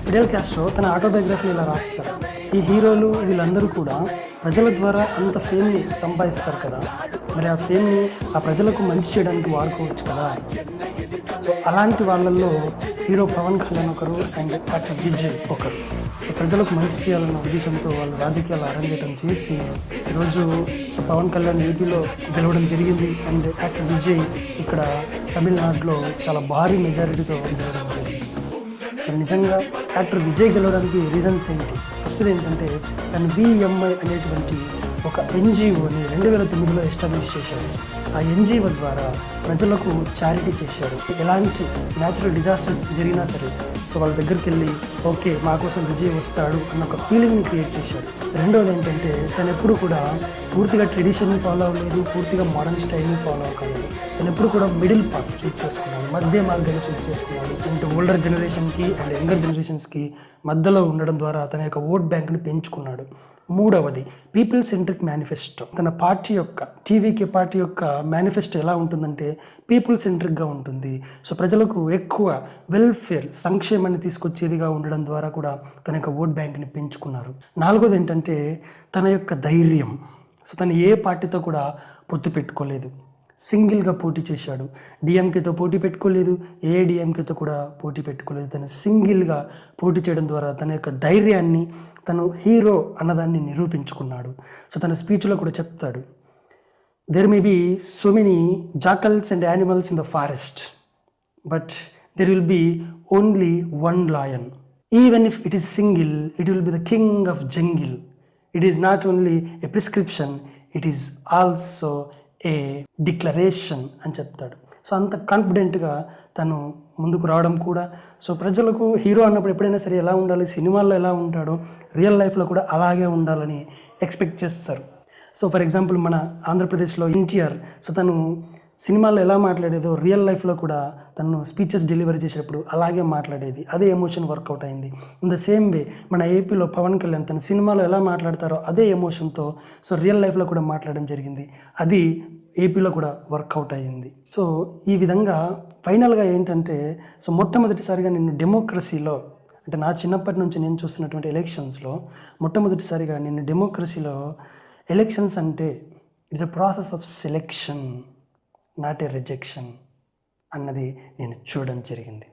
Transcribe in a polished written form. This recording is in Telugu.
ఫిడెల్ క్యాస్ట్రో తన ఆటోబయోగ్రఫీని ఇలా రాస్తారు. ఈ హీరోలు వీళ్ళందరూ కూడా ప్రజల ద్వారా అంత ఫేమ్ని సంపాదిస్తారు కదా, మరి ఆ ఫేమ్ని ఆ ప్రజలకు మంచి చేయడానికి వాడుకోవచ్చు కదా. సో అలాంటి వాళ్ళల్లో హీరో పవన్ కళ్యాణ్ ఒకరు అండ్ యాక్టర్ విజయ్ ఒకరు. సో ప్రజలకు మంచి చేయాలన్న ఉద్దేశంతో వాళ్ళు రాజకీయాలు అరంగేటం చేసి ఈరోజు సో పవన్ కళ్యాణ్ ఏపీలో గెలవడం జరిగింది అండ్ యాక్టర్ విజయ్ ఇక్కడ తమిళనాడులో చాలా భారీ మెజారిటీతో గెలవడం జరిగింది. సో నిజంగా యాక్టర్ విజయ్ గెలవడానికి రీజన్స్ ఏంటి? ఫస్ట్ ఏంటంటే తను విఎంఐ అనేటువంటి ఒక ఎన్జిఓని 2009లో ఎస్టాబ్లిష్ చేశారు. ఆ ఎన్జిఓ ద్వారా ప్రజలకు చారిటీ చేశారు. ఎలాంటి న్యాచురల్ డిజాస్టర్స్ జరిగినా సరే సో వాళ్ళ దగ్గరికి వెళ్ళి ఓకే మా కోసం విజయ్ వస్తాడు అన్న ఒక ఫీలింగ్ని క్రియేట్ చేశారు. రెండోది ఏంటంటే తను ఎప్పుడు కూడా పూర్తిగా ట్రెడిషన్ని ఫాలో అవ్వలేదు, పూర్తిగా మోడర్న్ స్టైల్ని ఫాలో అవ్వలేదు. తను ఎప్పుడు కూడా మిడిల్ పాత్ చూస్ చేసుకున్నాడు, మధ్య మార్గాన్ని చూస్ చేసుకున్నాడు. అంటే ఓల్డర్ జనరేషన్కి అండ్ యంగర్ జనరేషన్స్కి మధ్యలో ఉండడం ద్వారా తన యొక్క ఓట్ బ్యాంక్ని పెంచుకున్నాడు. మూడవది పీపుల్ సెంట్రిక్ మేనిఫెస్టో. తన పార్టీ యొక్క టీవీకే పార్టీ యొక్క మేనిఫెస్టో ఎలా ఉంటుందంటే పీపుల్ సెంట్రిక్గా ఉంటుంది. సో ప్రజలకు ఎక్కువ వెల్ఫేర్ సంక్షేమాన్ని తీసుకొచ్చేదిగా ఉండడం ద్వారా కూడా తన యొక్క ఓట్ బ్యాంక్ని పెంచుకున్నారు. నాలుగోది ఏంటంటే తన యొక్క ధైర్యం. సో తను ఏ పార్టీతో కూడా పొత్తు పెట్టుకోలేదు, సింగిల్గా పోటీ చేశాడు. డిఎంకేతో పోటీ పెట్టుకోలేదు, ఏఐడిఎంకేతో కూడా పోటీ పెట్టుకోలేదు. తను సింగిల్గా పోటీ చేయడం ద్వారా తన యొక్క ధైర్యాన్ని, తను హీరో అన్నదాన్ని నిరూపించుకున్నాడు. సో తన స్పీచ్లో కూడా చెప్తాడు, there may be so many jackals and animals in the forest but there will be only one lion. Even if it is single it will be the king of jungle. It is not only a prescription, it is also a declaration అని చెప్తాడు. సో అంత కాన్ఫిడెంట్గా తను ముందుకు రావడం కూడా సో ప్రజలకు హీరో అన్నప్పుడు ఎప్పుడైనా సరే ఎలా ఉండాలి, సినిమాల్లో ఎలా ఉంటాడో రియల్ లైఫ్లో కూడా అలాగే ఉండాలని ఎక్స్పెక్ట్ చేస్తారు. సో ఫర్ ఎగ్జాంపుల్ మన ఆంధ్రప్రదేశ్లో ఎన్టీఆర్, సో తను సినిమాల్లో ఎలా మాట్లాడేదో రియల్ లైఫ్లో కూడా తను స్పీచెస్ డెలివరీ చేసేటప్పుడు అలాగే మాట్లాడేది. అదే ఎమోషన్ వర్కౌట్ అయింది. ఇన్ ద సేమ్ వే మన ఏపీలో పవన్ కళ్యాణ్ తన సినిమాలో ఎలా మాట్లాడతారో అదే ఎమోషన్తో సో రియల్ లైఫ్లో కూడా మాట్లాడడం జరిగింది. అది ఏపీలో కూడా వర్కౌట్ అయ్యింది. సో ఈ విధంగా ఫైనల్గా ఏంటంటే సో మొట్టమొదటిసారిగా నేను డెమోక్రసీలో, అంటే నా చిన్నప్పటి నుంచి నేను చూస్తున్నటువంటి ఎలక్షన్స్లో మొట్టమొదటిసారిగా నేను డెమోక్రసీలో ఎలక్షన్స్ అంటే it's a process of selection, not a rejection అన్నది నేను చూడడం జరిగింది.